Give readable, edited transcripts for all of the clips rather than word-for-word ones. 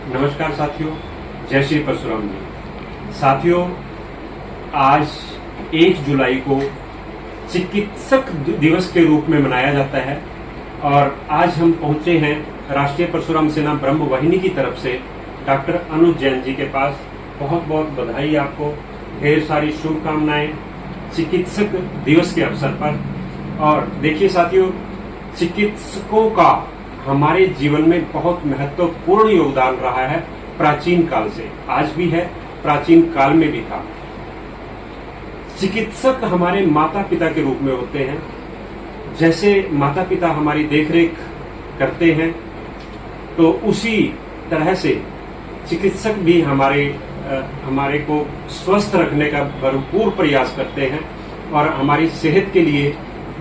नमस्कार साथियों, जय श्री परशुराम जी। साथियों, आज 1 जुलाई को चिकित्सक दिवस के रूप में मनाया जाता है और आज हम पहुंचे हैं राष्ट्रीय परशुराम सेना ब्रह्म वाहिनी की तरफ से डॉक्टर अनुज जैन जी के पास। बहुत बहुत बधाई आपको, ढेर सारी शुभकामनाएं चिकित्सक दिवस के अवसर पर। और देखिए साथियों, चिकित्सकों का हमारे जीवन में बहुत महत्वपूर्ण योगदान रहा है प्राचीन काल से, आज भी है, प्राचीन काल में भी था। चिकित्सक हमारे माता पिता के रूप में होते हैं। जैसे माता पिता हमारी देखरेख करते हैं तो उसी तरह से चिकित्सक भी हमारे को स्वस्थ रखने का भरपूर प्रयास करते हैं और हमारी सेहत के लिए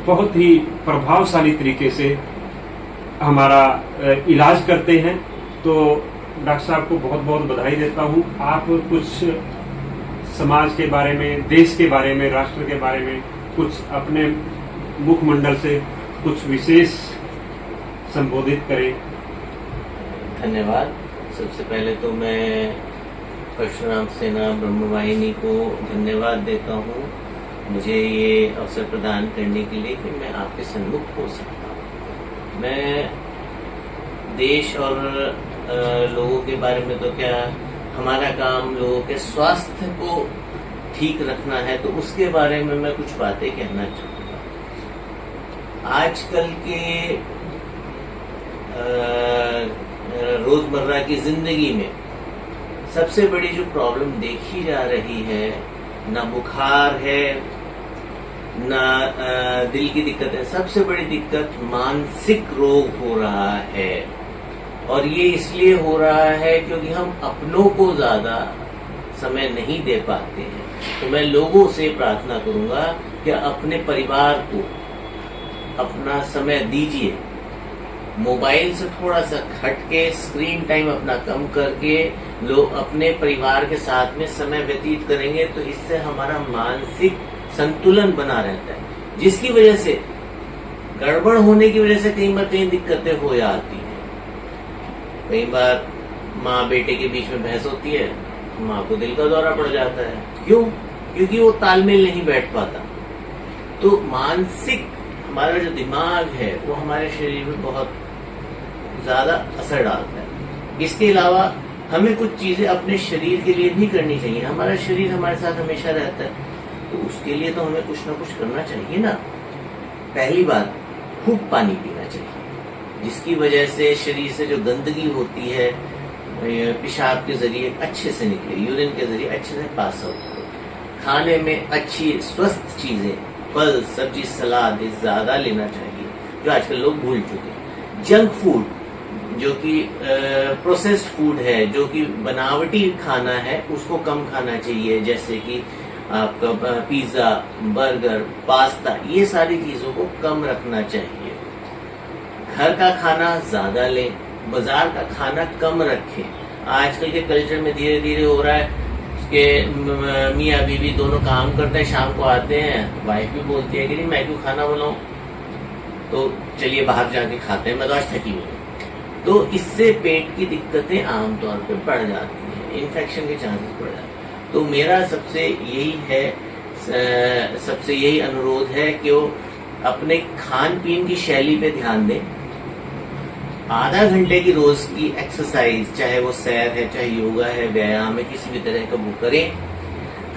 बहुत ही प्रभावशाली तरीके से हमारा इलाज करते हैं। तो डॉक्टर साहब को बहुत बहुत बधाई देता हूं। आप कुछ समाज के बारे में, देश के बारे में, राष्ट्र के बारे में कुछ अपने मुखमंडल से कुछ विशेष संबोधित करें। धन्यवाद। सबसे पहले तो मैं परशुराम सेना ब्रह्म वाहिनी को धन्यवाद देता हूँ मुझे ये अवसर प्रदान करने के लिए कि मैं आपके सन्मुख हो सकता हूँ। मैं देश और लोगों के बारे में तो क्या, हमारा काम लोगों के स्वास्थ्य को ठीक रखना है, तो उसके बारे में मैं कुछ बातें कहना चाहूँगा। आजकल के रोजमर्रा की जिंदगी में सबसे बड़ी जो प्रॉब्लम देखी जा रही है, ना बुखार है ना दिल की दिक्कत है, सबसे बड़ी दिक्कत मानसिक रोग हो रहा है। और ये इसलिए हो रहा है क्योंकि हम अपनों को ज्यादा समय नहीं दे पाते हैं। तो मैं लोगों से प्रार्थना करूंगा कि अपने परिवार को अपना समय दीजिए। मोबाइल से थोड़ा सा हटके, स्क्रीन टाइम अपना कम करके लोग अपने परिवार के साथ में समय व्यतीत करेंगे तो इससे हमारा मानसिक संतुलन बना रहता है, जिसकी वजह से गड़बड़ होने की वजह से कई दिक्कतें हो जाती हैं। कई बार माँ बेटे के बीच में बहस होती है, माँ को दिल का दौरा पड़ जाता है। क्यों? क्योंकि वो तालमेल नहीं बैठ पाता। तो मानसिक हमारा जो दिमाग है वो हमारे शरीर में बहुत ज्यादा असर डालता है। इसके अलावा हमें कुछ चीजें अपने शरीर के लिए भी करनी चाहिए। हमारा शरीर हमारे साथ हमेशा रहता है, तो उसके लिए तो हमें कुछ ना कुछ करना चाहिए ना। पहली बात, खूब पानी पीना चाहिए, जिसकी वजह से शरीर से जो गंदगी होती है पेशाब के जरिए अच्छे से निकले, यूरिन के जरिए अच्छे से पास आउट हो। खाने में अच्छी स्वस्थ चीजें, फल, सब्जी, सलाद ज्यादा लेना चाहिए, जो आजकल लोग भूल चुके हैं। जंक फूड जो कि प्रोसेस्ड फूड है, जो कि बनावटी खाना है, उसको कम खाना चाहिए। जैसे कि आपका पिज्जा, बर्गर, पास्ता, ये सारी चीजों को कम रखना चाहिए। घर का खाना ज्यादा लें, बाजार का खाना कम रखें। आजकल के कल्चर में धीरे धीरे हो रहा है कि मियाँ बीवी दोनों काम करते हैं, शाम को आते हैं, वाइफ भी बोलती है कि नहीं मैं क्यों खाना बनाऊं, तो चलिए बाहर जाके खाते हैं, मैं तो आज थकी हुई। तो इससे पेट की दिक्कतें आमतौर पर बढ़ जाती हैं, इन्फेक्शन के चांसेस बढ़ जाते हैं। तो मेरा सबसे यही अनुरोध है कि वो अपने खान पीन की शैली पे ध्यान दें। आधा घंटे की रोज की एक्सरसाइज, चाहे वो सैर है, चाहे योगा है, व्यायाम है, किसी भी तरह का वो करें।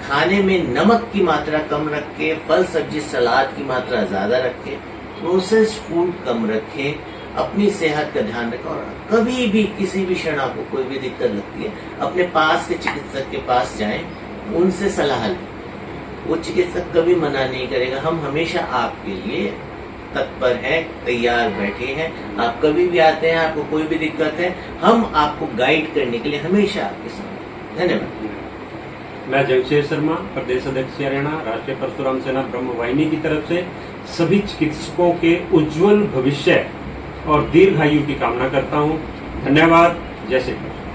खाने में नमक की मात्रा कम रखें, फल, सब्जी, सलाद की मात्रा ज्यादा रखें, प्रोसेस्ड फूड कम रखें, अपनी सेहत का ध्यान रखें। और कभी भी किसी भी क्षण आपको कोई भी दिक्कत लगती है, अपने पास के चिकित्सक के पास जाएं, उनसे सलाह लें। वो चिकित्सक कभी मना नहीं करेगा। हम हमेशा आपके लिए तत्पर हैं, तैयार बैठे हैं। आप कभी भी आते हैं, आपको कोई भी दिक्कत है, हम आपको गाइड करने के लिए हमेशा आपके साथ। धन्यवाद। मैं जमशेद शर्मा, प्रदेश अध्यक्ष हरियाणा, राष्ट्रीय परशुराम सेना ब्रह्म वाहिनी की तरफ से सभी चिकित्सकों के उज्जवल भविष्य और दीर्घायु की कामना करता हूँ। धन्यवाद। जय श्री कृष्ण।